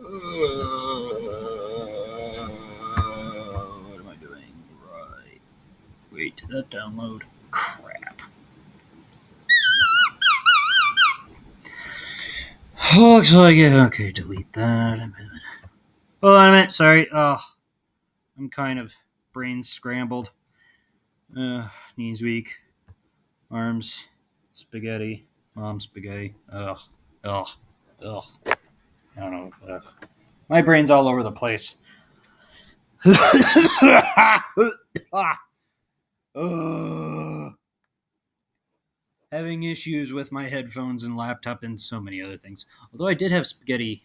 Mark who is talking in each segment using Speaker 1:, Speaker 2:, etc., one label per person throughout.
Speaker 1: What am I doing? Right. Wait, did that download? Crap. Looks like it. Okay, delete that. Hold on a minute. Sorry. I'm kind of brain scrambled. Knees weak. Arms spaghetti. Mom spaghetti. Ugh. Ugh. I don't know. My brain's all over the place. Ugh. Having issues with my headphones and laptop and so many other things. Although I did have spaghetti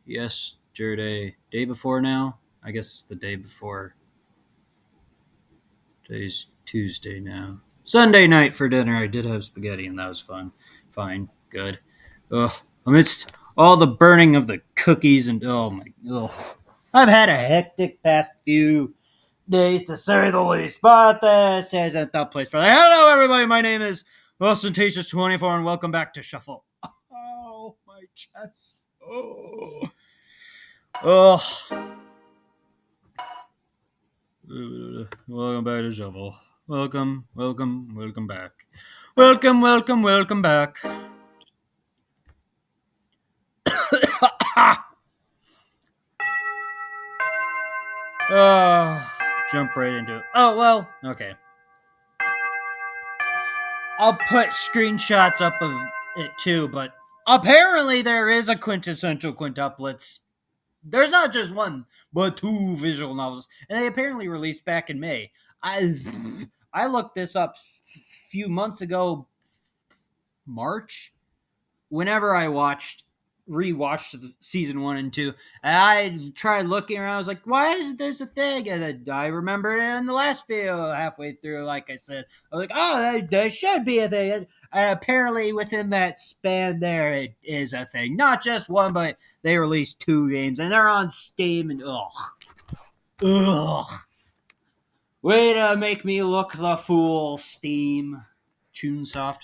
Speaker 1: yesterday. Day before now? I guess the day before. Today's Tuesday now. Sunday night for dinner, I did have spaghetti, and that was fun. Fine. Good. Ugh. Amidst all the burning of the cookies and oh my. Ugh. I've had a hectic past few days to say the least, but this isn't the place for that. Hello, everybody. My name is Ostentatious24, and welcome back to Shuffle. Oh, my chest. Oh. Oh. Welcome back to Shuffle. Welcome back. Welcome back. Jump right into it. Oh, well, okay. I'll put screenshots up of it too, but apparently there is a quintessential quintuplets. There's not just one, but two visual novels, and they apparently released back in May. I looked this up a few months ago, March, whenever I rewatched the season 1 and 2, and I tried looking around. I was like, why is this a thing? And then I remembered it in the last video halfway through. Like I said, I was like, oh, there should be a thing. And apparently within that span there, it is a thing. Not just one, but they released 2 games, and they're on Steam, and ugh. Way to make me look the fool, Steam. Chunsoft.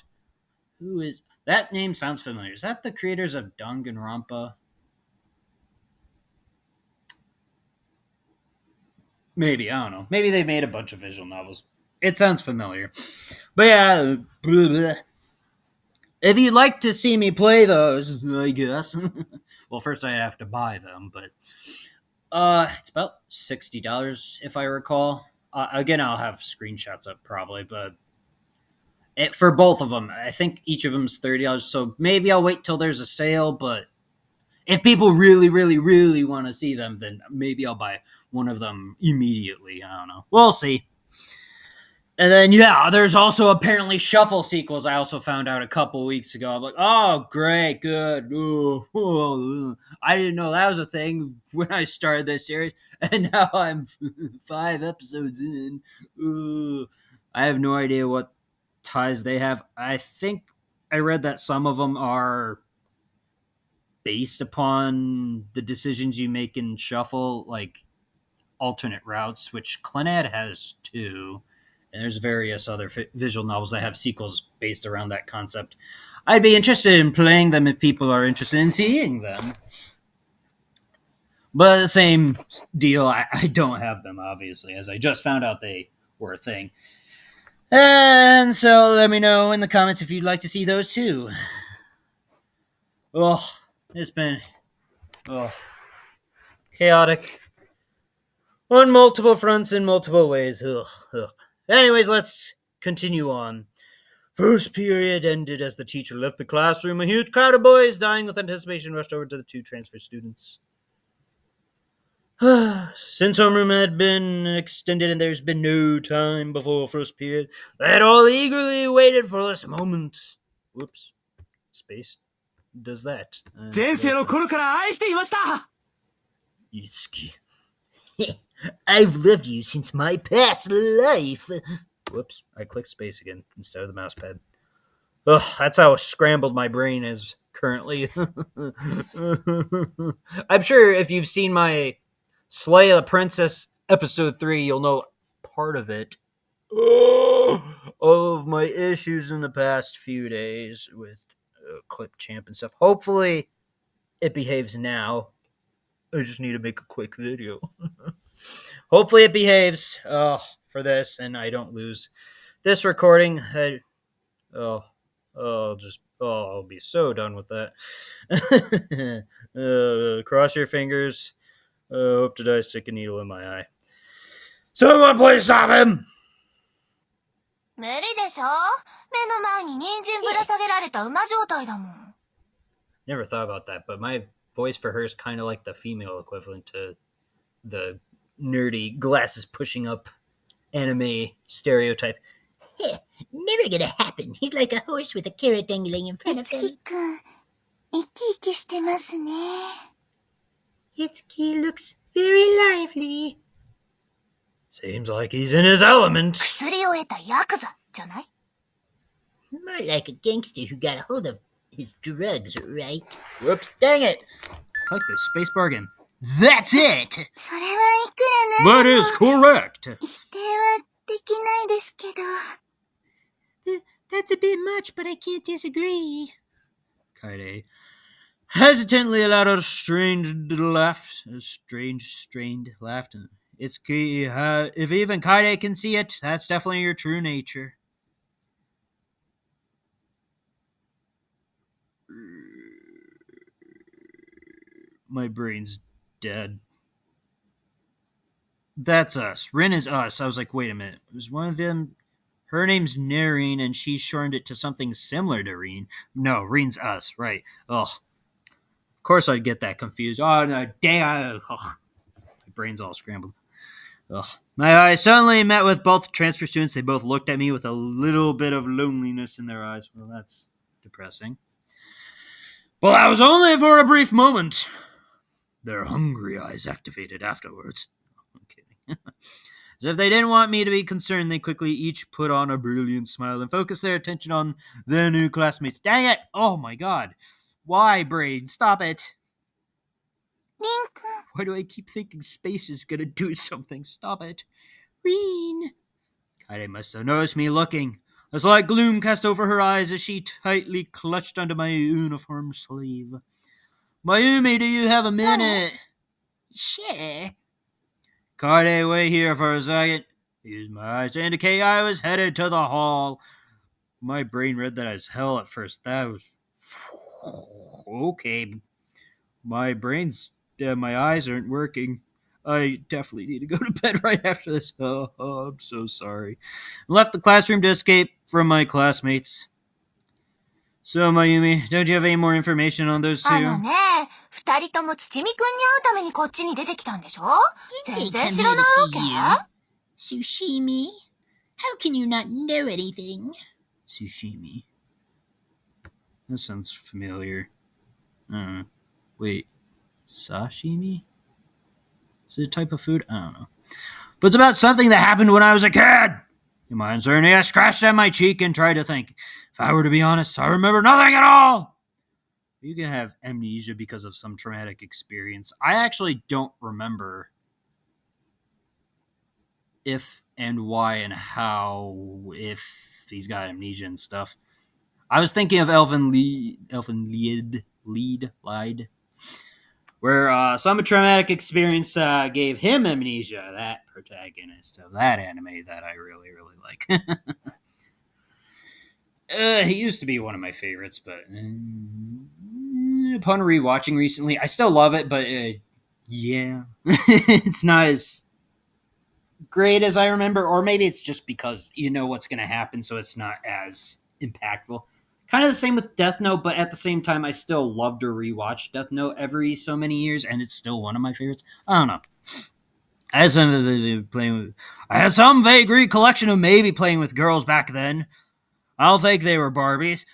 Speaker 1: Who is... That name sounds familiar. Is that the creators of Danganronpa? Maybe, I don't know. Maybe they made a bunch of visual novels. It sounds familiar. But yeah, blah, blah. If you'd like to see me play those, I guess. Well, first I have to buy them, but it's about $60 if I recall. Again, I'll have screenshots up probably, but for both of them, I think each of them's $30. So maybe I'll wait till there's a sale, but if people really, really, really want to see them, then maybe I'll buy one of them immediately. I don't know. We'll see. And then, yeah, there's also apparently Shuffle sequels. I also found out a couple weeks ago. I'm like, oh, great, good. Ooh. I didn't know that was a thing when I started this series. And now I'm 5 episodes in. Ooh. I have no idea what ties they have. I think I read that some of them are based upon the decisions you make in Shuffle, like alternate routes, which Clannad has too. And there's various other visual novels that have sequels based around that concept. I'd be interested in playing them if people are interested in seeing them. But the same deal, I don't have them, obviously, as I just found out they were a thing. And so let me know in the comments if you'd like to see those too. Oh, it's been chaotic on multiple fronts in multiple ways. Ugh. Anyways, let's continue on. First period ended as the teacher left the classroom. A huge crowd of boys, dying with anticipation, rushed over to the 2 transfer students. Since homeroom had been extended and there's been no time before first period, they had all eagerly waited for this moment. Whoops. Space does that.
Speaker 2: 前世の頃から愛していました
Speaker 1: Itsuki. I've loved you since my past life. Whoops, I clicked space again instead of the mouse pad. Ugh, that's how scrambled my brain is currently. I'm sure if you've seen my Slay of the Princess episode 3, you'll know part of it. Of my issues in the past few days with Clip Champ and stuff. Hopefully it behaves now. I just need to make a quick video. Hopefully it behaves for this and I don't lose this recording. I'll be so done with that. Cross your fingers. Hope to die, stick a needle in my eye. Someone please stop him!
Speaker 3: 無理でしょ？目の前に人参ぶら下げられた馬状態だもん。
Speaker 1: Never thought about that, but my voice for her is kind of like the female equivalent to the nerdy glasses pushing up anime stereotype.
Speaker 4: Never gonna happen. He's like a horse with a carrot dangling in front of him.
Speaker 3: くん、生き生きしてますね。
Speaker 4: Itsuki looks very lively.
Speaker 1: Seems like he's in his element.
Speaker 3: 薬を得たヤクザじゃない？
Speaker 4: More like a gangster who got a hold of his drugs, right?
Speaker 1: Whoops, dang it! Like the space bargain.
Speaker 4: That's it!
Speaker 3: それはいくらなん
Speaker 1: That is correct.
Speaker 3: 否定はできないですけど。
Speaker 4: That's a bit much, but I can't disagree.
Speaker 1: Kaede hesitantly allowed a strained laugh. Strained laugh. It's if even Kaede can see it, that's definitely your true nature. My brain's dead. That's us. Rin is us. I was like, wait a minute. Was one of them... Her name's Nareen, and she shortened it to something similar to Reen. No, Reen's us, right. Ugh. Of course I'd get that confused. Oh, no, damn. My brain's all scrambled. Ugh. My eyes suddenly met with both transfer students. They both looked at me with a little bit of loneliness in their eyes. Well, that's depressing. Well, that was only for a brief moment. Their hungry eyes activated afterwards. I'm kidding. As if they didn't want me to be concerned, they quickly each put on a brilliant smile and focused their attention on their new classmates. Dang it! Oh my god. Why, brain? Stop it.
Speaker 3: リンくん、
Speaker 1: Why do I keep thinking space is gonna do something? Stop it.
Speaker 4: Reen!
Speaker 1: Kaede must have noticed me looking. A slight gloom cast over her eyes as she tightly clutched onto my uniform sleeve. Mayumi, do you have a minute?
Speaker 4: Sure.
Speaker 1: Kaede, wait here for a second. Used my eyes to indicate I was headed to the hall. My brain read that as hell at first. That was... Okay. My eyes aren't working. I definitely need to go to bed right after this. Oh, I'm so sorry. I left the classroom to escape from my classmates. So, Mayumi, don't you have any more information on those
Speaker 3: あ
Speaker 1: two?
Speaker 3: のね、二人ともちみくんに会うためにこっちに出てきたんでしょ？
Speaker 4: Did
Speaker 3: 全
Speaker 4: they
Speaker 3: 然
Speaker 4: come
Speaker 3: 知ら
Speaker 4: here
Speaker 3: ない
Speaker 4: to
Speaker 3: わ
Speaker 4: see you? Sushimi? How can you not know anything?
Speaker 1: Sushimi. That sounds familiar. Wait. Sashimi? Is it a type of food? I don't know. But it's about something that happened when I was a kid. In my uncertainty, I scratched at my cheek and tried to think. If I were to be honest, I remember nothing at all. You can have amnesia because of some traumatic experience. I actually don't remember if and why and how, if he's got amnesia and stuff. I was thinking of Elfin Lied, where some traumatic experience gave him amnesia, that protagonist of that anime that I really, really like. He used to be one of my favorites, but upon rewatching recently, I still love it, but yeah, it's not as great as I remember, or maybe it's just because you know what's going to happen, so it's not as impactful. Kind of the same with Death Note, but at the same time, I still love to rewatch Death Note every so many years, and it's still one of my favorites. I don't know. I had some vague recollection of maybe playing with girls back then. I don't think they were Barbies.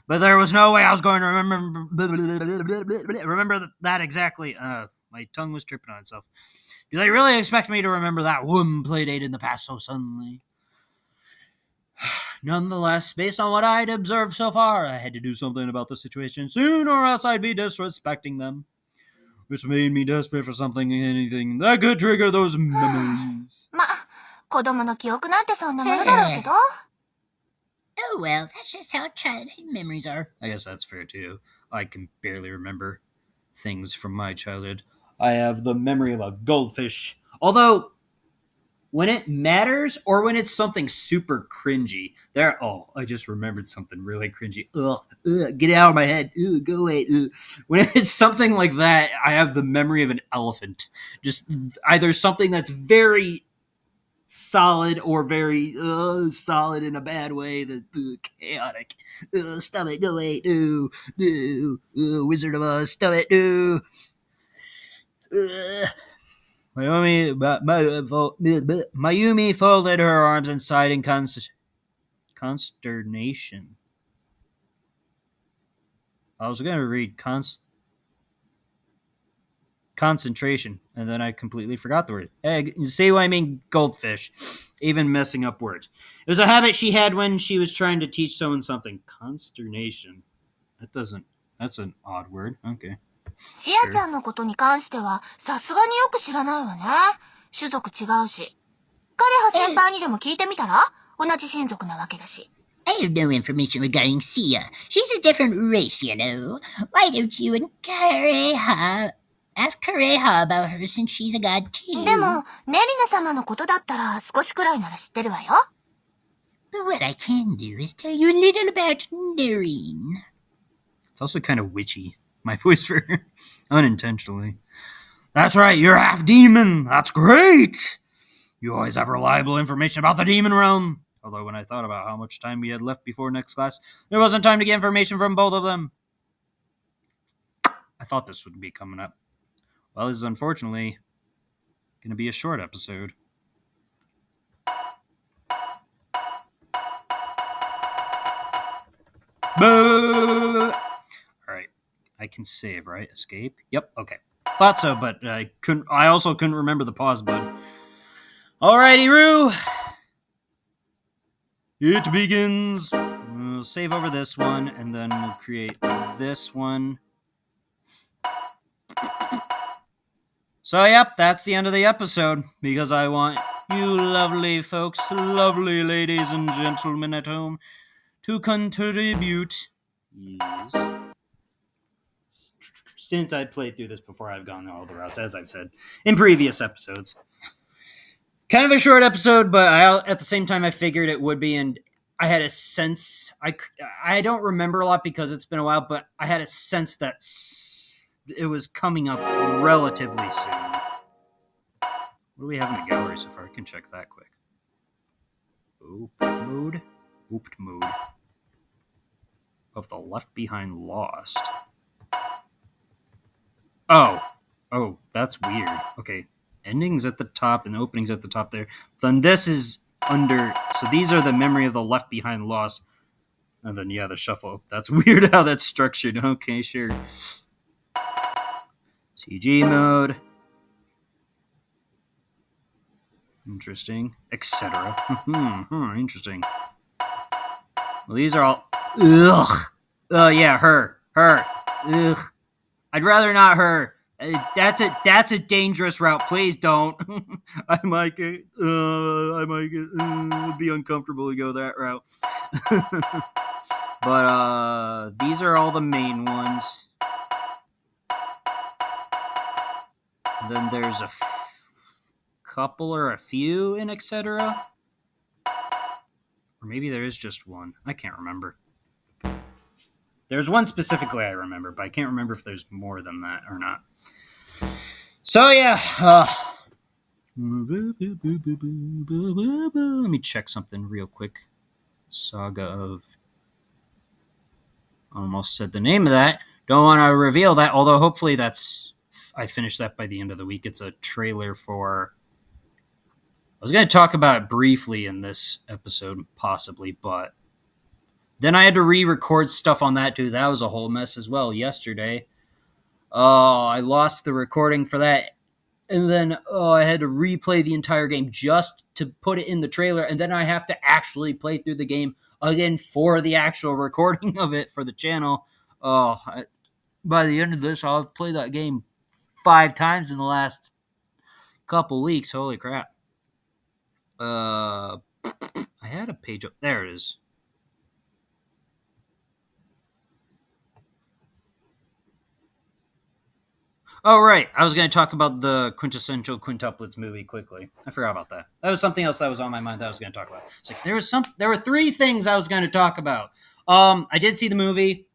Speaker 1: But there was no way I was going to remember that exactly. My tongue was tripping on itself. Do they really expect me to remember that one playdate in the past so suddenly? Nonetheless, based on what I'd observed so far, I had to do something about the situation soon or else I'd be disrespecting them. Which made me desperate for something, anything that could trigger those memories.
Speaker 3: ま、子供の記憶なんてそんなものだろうけど。
Speaker 4: Oh, well, that's just how childhood memories are.
Speaker 1: I guess that's fair too. I can barely remember things from my childhood. I have the memory of a goldfish. Although, when it matters or when it's something super cringy, I just remembered something really cringy. Get it out of my head. Go away. When it's something like that, I have the memory of an elephant. Just either something that's very solid or very solid in a bad way, that chaotic. Stop it, go away, Wizard of Oz, stop it, Mayumi folded her arms and sighed in consternation. I was going to read concentration, and then I completely forgot the word. Hey, you see what I mean? Goldfish. Even messing up words. It was a habit she had when she was trying to teach someone something. Consternation. That's an odd word. Okay.
Speaker 3: シアちゃんのことに関しては、さすがによく知らないわね。種族違うし。カレハ先輩にでも聞いてみたら？同じ親族なわけだし。
Speaker 4: I have no information regarding Sia. She's a different race, you know. Why don't you and ask Kareha about her since she's a god too?
Speaker 3: でも、ネリナ様のことだったら少しくらいなら知ってるわよ。
Speaker 4: But what I can do is tell you a little about Nerine.
Speaker 1: It's also kind of witchy. My voice for her. Unintentionally. That's right, you're half demon. That's great. You always have reliable information about the demon realm. Although when I thought about how much time we had left before next class, there wasn't time to get information from both of them. I thought this would be coming up. Well, this is unfortunately going to be a short episode. Alright. I can save, right? Escape? Yep, okay. Thought so, but I also couldn't remember the pause button. Alrighty, Roo. It begins. We'll save over this one, and then we'll create this one. So, yep, that's the end of the episode, because I want you lovely folks, lovely ladies and gentlemen at home, to contribute. Yes. Since I played through this before, I've gone all the routes, as I've said in previous episodes. Kind of a short episode, but at the same time, I figured it would be, and I had a sense. I don't remember a lot because it's been a while, but I had a sense that it was coming up relatively soon. What do we have in the gallery so far? I can check that quick. Open mode. Of the Left Behind Lost. Oh, that's weird. Okay. Endings at the top and openings at the top there. Then this is under. So these are the Memory of the Left Behind Lost. And then, yeah, the shuffle. That's weird how that's structured. Okay, sure. CG mode. Interesting. Etc. Interesting. Well, these are all. Ugh. Yeah, her. Ugh. I'd rather not her. That's a dangerous route. Please don't. I might be uncomfortable to go that route. But these are all the main ones. And then there's a couple or a few in etc. Or maybe there is just one. I can't remember. There's one specifically I remember, but I can't remember if there's more than that or not. So, yeah. Let me check something real quick. Saga of... Almost said the name of that. Don't want to reveal that, although hopefully I finished that by the end of the week. It's a trailer for... I was going to talk about it briefly in this episode, possibly, but... Then I had to re-record stuff on that, too. That was a whole mess as well yesterday. I lost the recording for that. And then I had to replay the entire game just to put it in the trailer. And then I have to actually play through the game again for the actual recording of it for the channel. By the end of this, I'll play that game 5 times in the last couple weeks. Holy crap. I had a page up. There it is. Oh, right. I was going to talk about the quintessential quintuplets movie quickly. I forgot about that. That was something else that was on my mind that I was going to talk about. It's like there were three things I was going to talk about. I did see the movie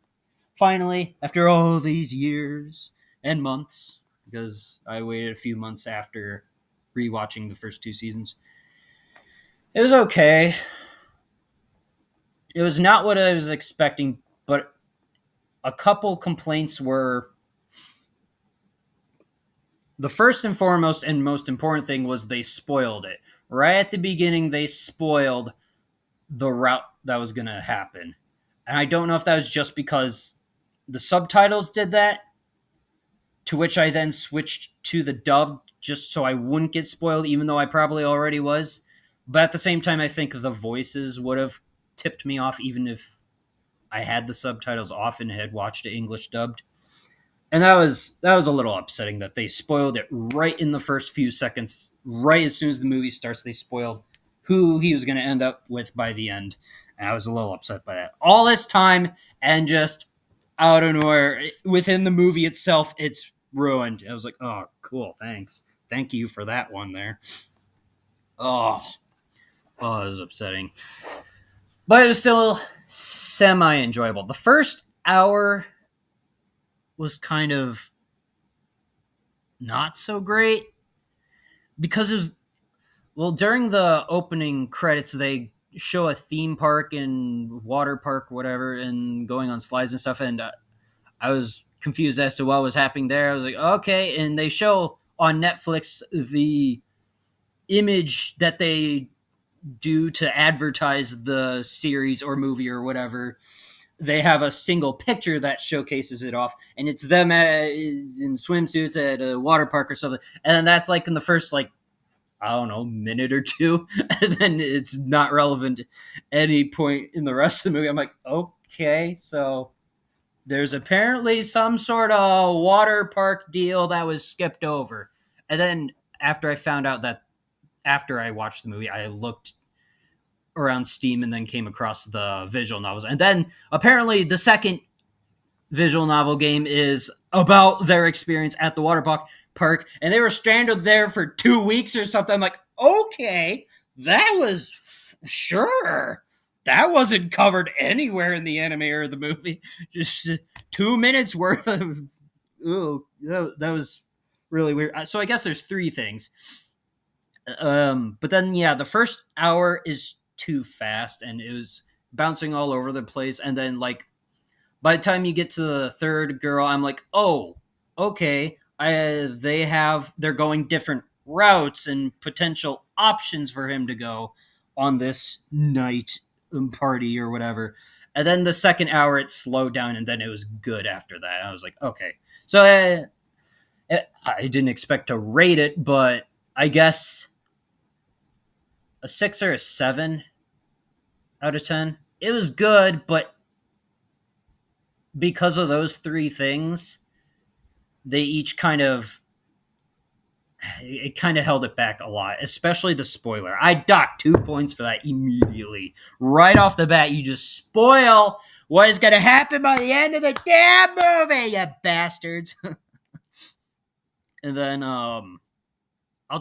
Speaker 1: finally after all these years and months because I waited a few months after rewatching the first two seasons. It was okay. It was not what I was expecting, but a couple complaints were the first and foremost and most important thing was they spoiled it. Right at the beginning, they spoiled the route that was going to happen. And I don't know if that was just because the subtitles did that, to which I then switched to the dub just so I wouldn't get spoiled, even though I probably already was. But at the same time, I think the voices would have tipped me off, even if I had the subtitles off and had watched it English dubbed. And that was a little upsetting that they spoiled it right in the first few seconds. Right as soon as the movie starts, they spoiled who he was going to end up with by the end. And I was a little upset by that. All this time, and just out of nowhere, within the movie itself, it's ruined. I was like, oh, cool, thanks. Thank you for that one there. Oh, it was upsetting. But it was still semi-enjoyable. The first hour was kind of not so great because it was, well, during the opening credits they show a theme park and water park whatever and going on slides and stuff, and I was confused as to what was happening there. I was like, okay, and they show on Netflix the image that they do to advertise the series or movie or whatever. They have a single picture that showcases it off, and it's them in swimsuits at a water park or something. And that's like in the first, like, I don't know, minute or two, and then it's not relevant at any point in the rest of the movie. I'm like, okay, so there's apparently some sort of water park deal that was skipped over. And then after I found out that after I watched the movie, I looked around Steam and then came across the visual novels. And then apparently the second visual novel game is about their experience at the water park, and they were stranded there for 2 weeks or something. I'm like, okay, that was sure. That wasn't covered anywhere in the anime or the movie. Just 2 minutes worth of. Oh, that was really weird. So I guess there's three things. But then, yeah, the first hour is too fast, and it was bouncing all over the place. And then, like, by the time you get to the third girl, I'm like, oh, okay. They're going different routes and potential options for him to go on this night party or whatever. And then the second hour, it slowed down, and then it was good after that. I was like, okay. So I didn't expect to rate it, but I guess a 6 or a 7 out of 10. It was good, but because of those three things, they each kind of held it back a lot, especially the spoiler. I docked 2 points for that immediately. Right off the bat, you just spoil what is going to happen by the end of the damn movie, you bastards. And then I'll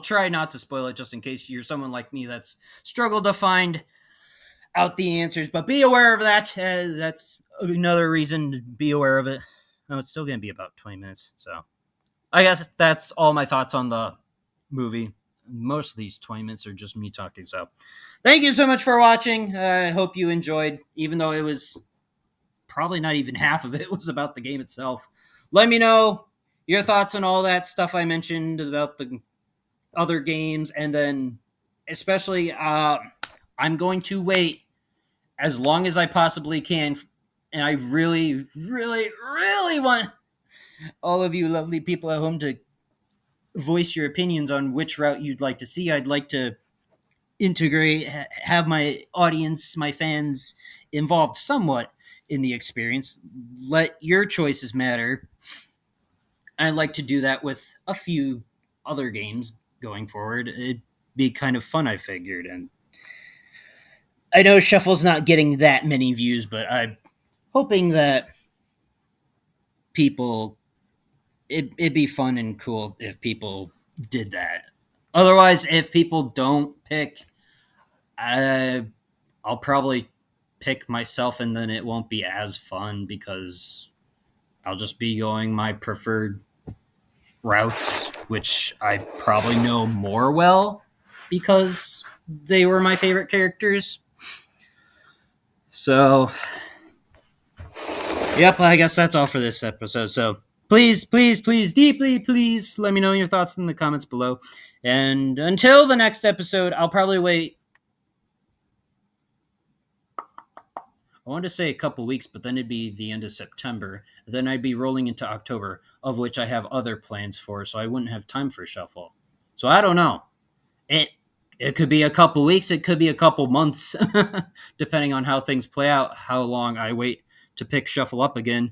Speaker 1: try not to spoil it just in case you're someone like me that's struggled to find out the answers, but be aware of that. That's another reason to be aware of it. No, it's still going to be about 20 minutes, so I guess that's all my thoughts on the movie. Most of these 20 minutes are just me talking, so thank you so much for watching. I hope you enjoyed, even though it was probably not even half of it was about the game itself. Let me know your thoughts on all that stuff I mentioned about the other games, and then especially I'm going to wait as long as I possibly can, and I really, really, really want all of you lovely people at home to voice your opinions on which route you'd like to see. I'd like to have my audience, my fans, involved somewhat in the experience. Let your choices matter. I'd like to do that with a few other games going forward. It'd be kind of fun, I figured, and I know Shuffle's not getting that many views, but I'm hoping that people it'd be fun and cool if people did that. Otherwise, if people don't pick, I'll probably pick myself, and then it won't be as fun because I'll just be going my preferred routes, which I probably know more well because they were my favorite characters. So, yep, I guess that's all for this episode. So, please, please, please, deeply, please let me know your thoughts in the comments below. And until the next episode, I'll probably wait. I wanted to say a couple weeks, but then it'd be the end of September. Then I'd be rolling into October, of which I have other plans for, so I wouldn't have time for Shuffle. So I don't know. It could be a couple weeks, it could be a couple months, depending on how things play out, how long I wait to pick Shuffle up again.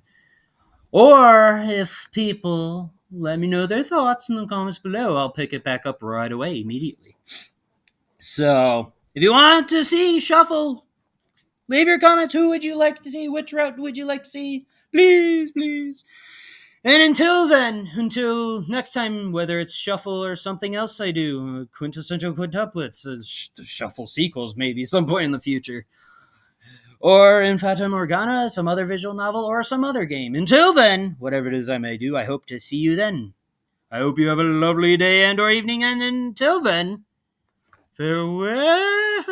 Speaker 1: Or if people let me know their thoughts in the comments below, I'll pick it back up right away, immediately. So, if you want to see Shuffle, leave your comments. Who would you like to see? Which route would you like to see? Please, please. And until then, until next time, whether it's Shuffle or something else I do, quintessential quintuplets, Shuffle sequels maybe some point in the future, or in Fata Morgana, some other visual novel, or some other game. Until then, whatever it is I may do, I hope to see you then. I hope you have a lovely day and or evening, and until then, farewell.